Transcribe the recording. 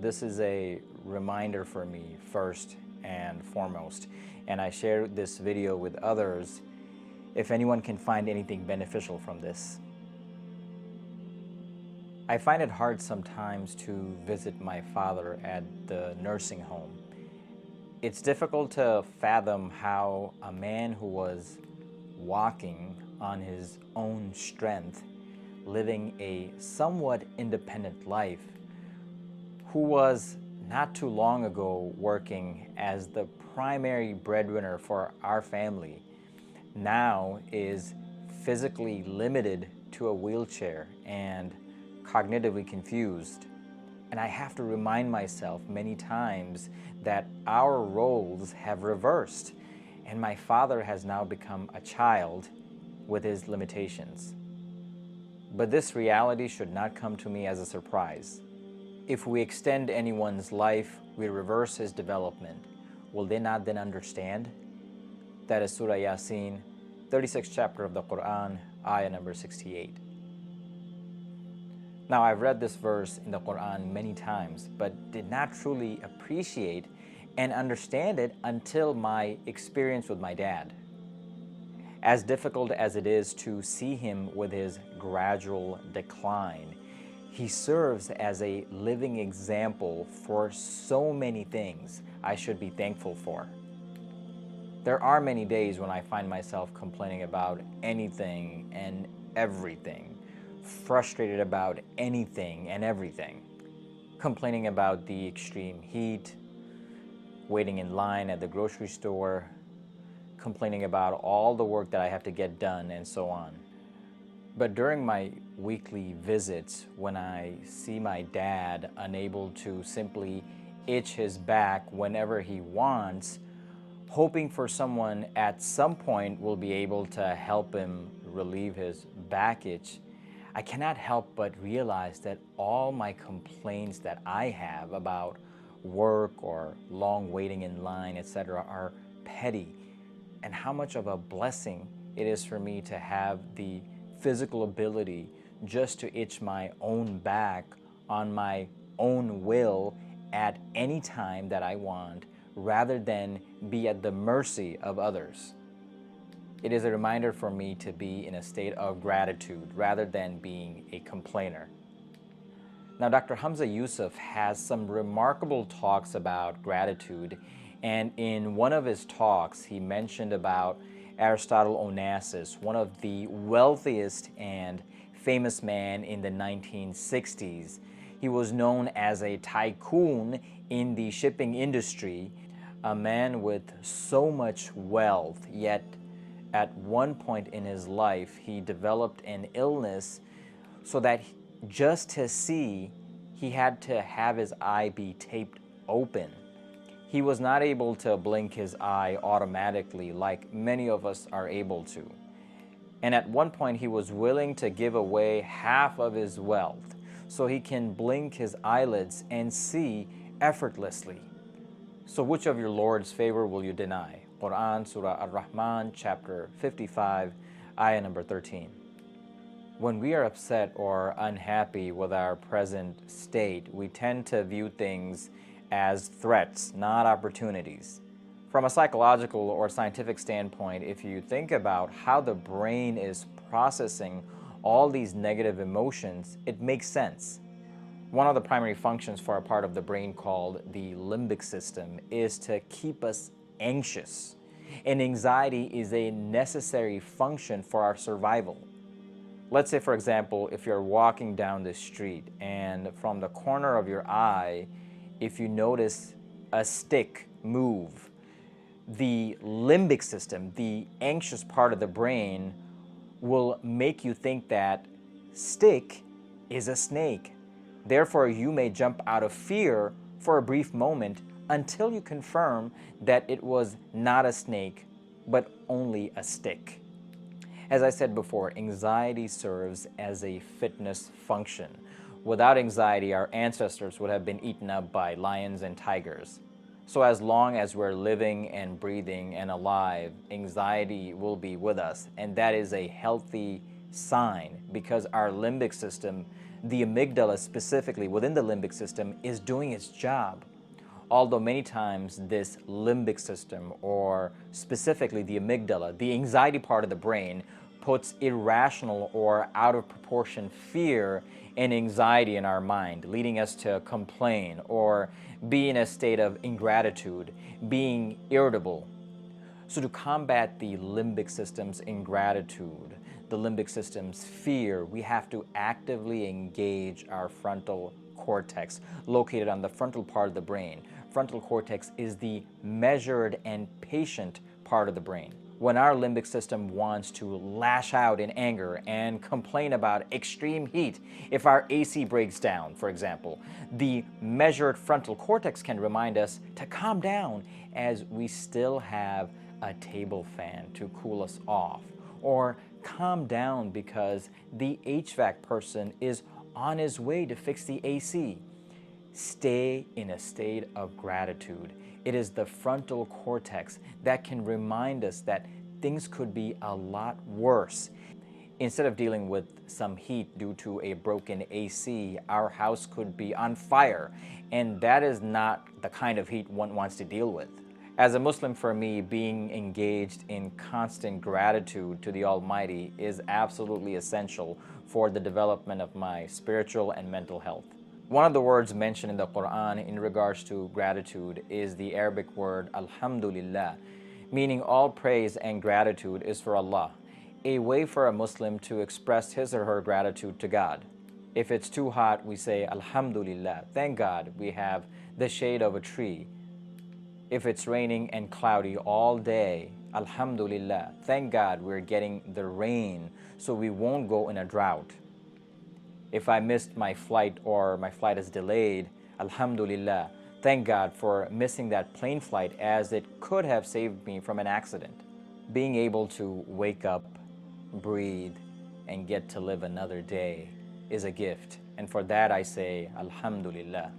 this is a reminder for me first and foremost, and I share this video with others if anyone can find anything beneficial from this. I find it hard sometimes to visit my father at the nursing home. It's difficult to fathom how a man who was walking on his own strength, living a somewhat independent life, who was not too long ago working as the primary breadwinner for our family, now is physically limited to a wheelchair and cognitively confused. And I have to remind myself many times that our roles have reversed, and my father has now become a child with his limitations. But this reality should not come to me as a surprise. If we extend anyone's life, we reverse his development. Will they not then understand? That is Surah Yasin, 36th chapter of the Quran, ayah number 68. Now, I've read this verse in the Quran many times, but did not truly appreciate and understand it until my experience with my dad. As difficult as it is to see him with his gradual decline, he serves as a living example for so many things I should be thankful for. There are many days when I find myself complaining about anything and everything, frustrated about anything and everything, complaining about the extreme heat, waiting in line at the grocery store, complaining about all the work that I have to get done, and so on. But during my weekly visits, when I see my dad unable to simply itch his back whenever he wants, hoping for someone at some point will be able to help him relieve his back itch, I cannot help but realize that all my complaints that I have about work or long waiting in line, etc., are petty, and how much of a blessing it is for me to have the physical ability just to itch my own back on my own will at any time that I want, rather than be at the mercy of others. It is a reminder for me to be in a state of gratitude rather than being a complainer. Now, Dr. Hamza Yusuf has some remarkable talks about gratitude, and in one of his talks, he mentioned about Aristotle Onassis, one of the wealthiest and famous man in the 1960s. He was known as a tycoon in the shipping industry, a man with so much wealth, yet at one point in his life, he developed an illness so that just to see, he had to have his eye be taped open. He was not able to blink his eye automatically like many of us are able to. And at one point, he was willing to give away half of his wealth so he can blink his eyelids and see effortlessly. So which of your Lord's favor will you deny? Quran, Surah Ar-Rahman, chapter 55, ayah number 13. When we are upset or unhappy with our present state, we tend to view things as threats, not opportunities. From a psychological or scientific standpoint, if you think about how the brain is processing all these negative emotions, it makes sense. One of the primary functions for a part of the brain called the limbic system is to keep us anxious. And anxiety is a necessary function for our survival. Let's say, for example, if you're walking down the street and from the corner of your eye, if you notice a stick move, the limbic system, the anxious part of the brain, will make you think that stick is a snake. Therefore, you may jump out of fear for a brief moment until you confirm that it was not a snake, but only a stick. As I said before, anxiety serves as a fitness function. Without anxiety, our ancestors would have been eaten up by lions and tigers. So as long as we're living and breathing and alive, anxiety will be with us, and that is a healthy sign because our limbic system The amygdala, specifically within the limbic system, is doing its job. Although many times this limbic system, or specifically the amygdala, the anxiety part of the brain, puts irrational or out of proportion fear and anxiety in our mind, leading us to complain or be in a state of ingratitude, being irritable. So to combat the limbic system's ingratitude, the limbic system's fear, we have to actively engage our frontal cortex, located on the frontal part of the brain. Frontal cortex is the measured and patient part of the brain. When our limbic system wants to lash out in anger and complain about extreme heat, if our AC breaks down, for example, the measured frontal cortex can remind us to calm down, as we still have a table fan to cool us off, or calm down because the HVAC person is on his way to fix the AC. Stay in a state of gratitude. It is the frontal cortex that can remind us that things could be a lot worse. Instead of dealing with some heat due to a broken AC, our house could be on fire, and that is not the kind of heat one wants to deal with. As a Muslim, for me, being engaged in constant gratitude to the Almighty is absolutely essential for the development of my spiritual and mental health. One of the words mentioned in the Quran in regards to gratitude is the Arabic word Alhamdulillah, meaning all praise and gratitude is for Allah, a way for a Muslim to express his or her gratitude to God. If it's too hot, we say Alhamdulillah, thank God we have the shade of a tree. If it's raining and cloudy all day, Alhamdulillah, thank God we're getting the rain so we won't go in a drought. If I missed my flight or my flight is delayed, Alhamdulillah, thank God for missing that plane flight, as it could have saved me from an accident. Being able to wake up, breathe, and get to live another day is a gift. And for that I say, Alhamdulillah.